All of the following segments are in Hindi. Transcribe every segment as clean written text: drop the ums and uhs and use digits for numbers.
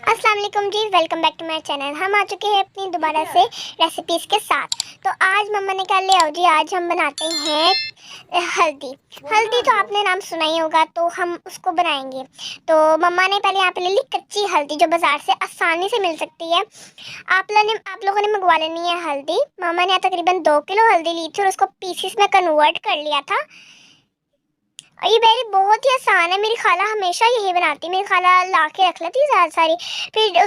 अस्सलाम वालेकुम जी, welcome back to my channel. हम आ चुके हैं अपनी दोबारा से रेसिपीज़ के साथ। तो आज मम्मा ने क्या ले आओ जी, आज हम बनाते हैं हल्दी। हल्दी तो आपने नाम सुना ही होगा, तो हम उसको बनाएंगे। तो मम्मा ने पहले यहाँ पे ले ली कच्ची हल्दी, जो बाज़ार से आसानी से मिल सकती है। आप लोगों ने मंगवा लेनी है हल्दी। मम्मा ने तकरीबन 2 किलो हल्दी ली थी और उसको पीसीस में कन्वर्ट कर लिया था। ये मेरी बहुत ही आसान है, मेरी खाला हमेशा यही बनाती है। मेरी खाला ला के रख लेती है ज़्यादा सारी, फिर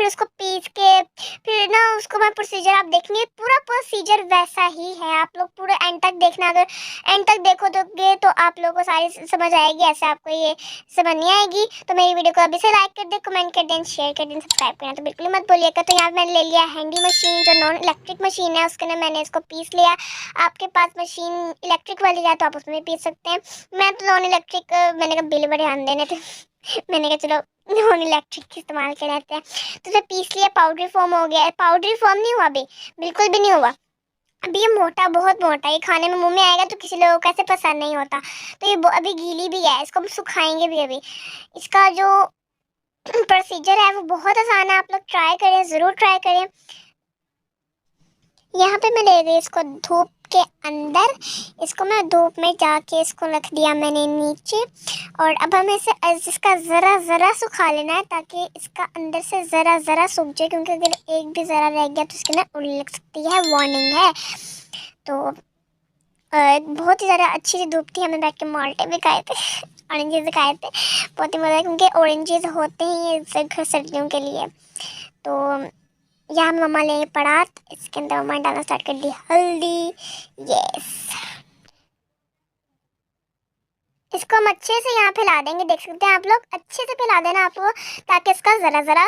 उसको पीस के, फिर ना उसको मैं प्रोसीजर आप देखेंगे, पूरा प्रोसीजर वैसा ही है। आप लोग पूरा एंड तक देखना, अगर एंड तक देखोगे तो आप लोगों को सारी समझ आएगी, ऐसे आपको ये समझ नहीं आएगी। तो मेरी वीडियो को अभी से लाइक कर दे, कमेंट कर दें, शेयर कर दें, सब्सक्राइब करना तो बिल्कुल मत भूलिएगा। तो यहाँ मैंने ले लिया हैंडी मशीन, जो नॉन इलेक्ट्रिक मशीन है, उसके अंदर मैंने इसको पीस लिया। आपके पास मशीन इलेक्ट्रिक वाली है तो आप उसमें पीस सकते हैं। मैं तो नॉन इलेक्ट्रिक, मैंने कहा बिल बड़े ध्यान देने थे मैंने कहा चलो नॉन इलेक्ट्रिक इस्तेमाल कर लेते हैं। तो जब पीस लिया, पाउडरी फॉर्म हो गया। पाउडरी फॉर्म नहीं हुआ अभी, बिल्कुल भी नहीं हुआ। अभी ये मोटा, बहुत मोटा, ये खाने में मुंह में आएगा तो किसी लोगों को ऐसे पसंद नहीं होता। तो ये अभी गीली भी है, इसको हम सुखाएंगे भी अभी। इसका जो प्रोसीजर है वो बहुत आसान है, आप लोग ट्राई करें, ज़रूर ट्राई करें। यहाँ पे मैं ले गई इसको धूप के अंदर। इसको मैं धूप में जाके इसको रख दिया मैंने नीचे। और अब हमें इसे इसका ज़रा ज़रा सुखा लेना है, ताकि इसका अंदर से ज़रा ज़रा सूख जाए, क्योंकि अगर एक भी ज़रा रह गया तो इसके अंदर उल्ली लग सकती है, वार्निंग है। तो बहुत ही ज़्यादा अच्छी सी धूप थी, हमें बैठ के माल्टे भी खाए थे ऑरेंजेस भी खाए थे, बहुत ही मज़ा, क्योंकि ऑरेंजेस होते ही सर्दियों के लिए। तो यहाँ मम्मा लेंगे परात, इसके अंदर मम्मा डालना स्टार्ट कर दी हल्दी। यस, इसको हम अच्छे से यहाँ फैला देंगे, देख सकते हैं आप लोग, अच्छे से फैला देना आपको, ताकि इसका ज़रा ज़रा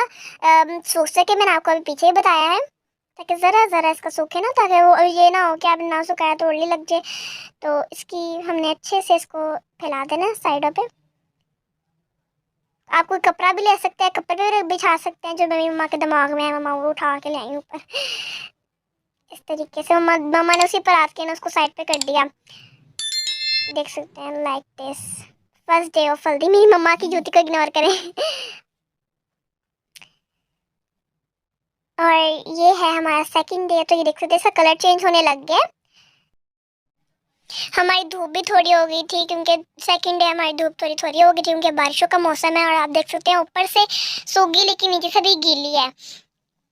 सूख सके। मैंने आपको अभी पीछे ही बताया है, ताकि ज़रा ज़रा इसका सूखे ना, ताकि वो ये ना हो कि आप ना सुखाया तो उल्ली लग जाए। तो इसकी हमने अच्छे से इसको फैला देना साइडों पे। आप कोई कपड़ा भी ले सकते हैं, कपड़े भी बिछा सकते हैं, जो मेरी मम्मा के दिमाग में है, मम्मा वो उठा के ले आई ऊपर। इस तरीके से मम्मा ने उसी पर आके के ना उसको साइड पे कर दिया, देख सकते हैं, like this. First day of हल्दी, मेरी मम्मा की जूती को इग्नोर करें और ये है हमारा सेकंड डे। तो ये देख सकते हैं, इसका कलर चेंज होने लग गया। हमारी धूप भी थोड़ी हो गई थी, क्योंकि सेकंड डे हमारी धूप थोड़ी थोड़ी हो गई थी, क्योंकि बारिशों का मौसम है। और आप देख सकते हैं ऊपर से सूगी, लेकिन नीचे से भी गीली है।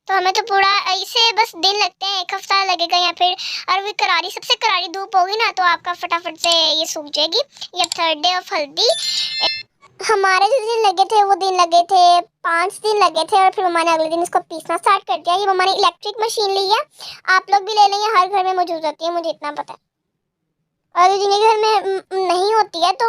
तो हमें तो पूरा इसे बस दिन लगते हैं, 1 हफ्ता लगेगा या फिर, और भी करारी, सबसे करारी धूप होगी ना तो आपका फटाफट से ये सूख जाएगी। ये थर्ड डे ऑफ हल्दी। हमारे जो दिन लगे थे वो दिन लगे थे 5 दिन लगे थे, और फिर मम्मा ने अगले दिन इसको पीसना स्टार्ट कर दिया। ये मम्मा ने इलेक्ट्रिक मशीन ली है, आप लोग भी ले लेंगे, हर घर में मौजूद होती है, मुझे इतना पता है। और जिनके घर में नहीं होती है तो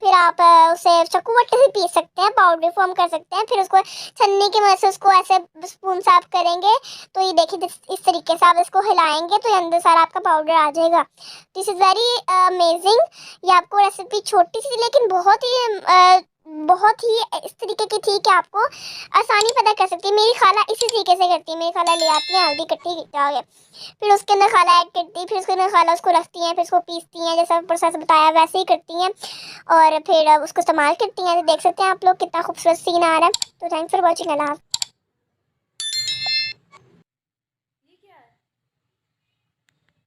फिर आप उसे चाकू वट्टे से पीस सकते हैं, पाउडर फॉर्म कर सकते हैं। फिर उसको छन्नी की मदद से उसको ऐसे स्पून साफ करेंगे, तो ये देखिए इस तरीके से आप इसको हिलाएंगे तो ये अंदर सारा आपका पाउडर आ जाएगा। This is very amazing. ये आपको रेसिपी छोटी सी लेकिन बहुत ही इस तरीके की थी कि आपको आसानी पता कर सकती है। मेरी खाला इसी तरीके से करती है, मेरी खाला ले आती है हल्दी कट्टी जाके, फिर उसके अंदर खाला ऐड करती है, फिर उसके अंदर खाला उसको रखती हैं, फिर उसको पीसती हैं, जैसा प्रोसेस बताया वैसे ही करती हैं, और फिर उसको इस्तेमाल करती हैं। तो देख सकते हैं आप लोग कितना खूबसूरत सीन आ रहा है। तो थैंक्स फॉर वॉचिंग, अल्लाह।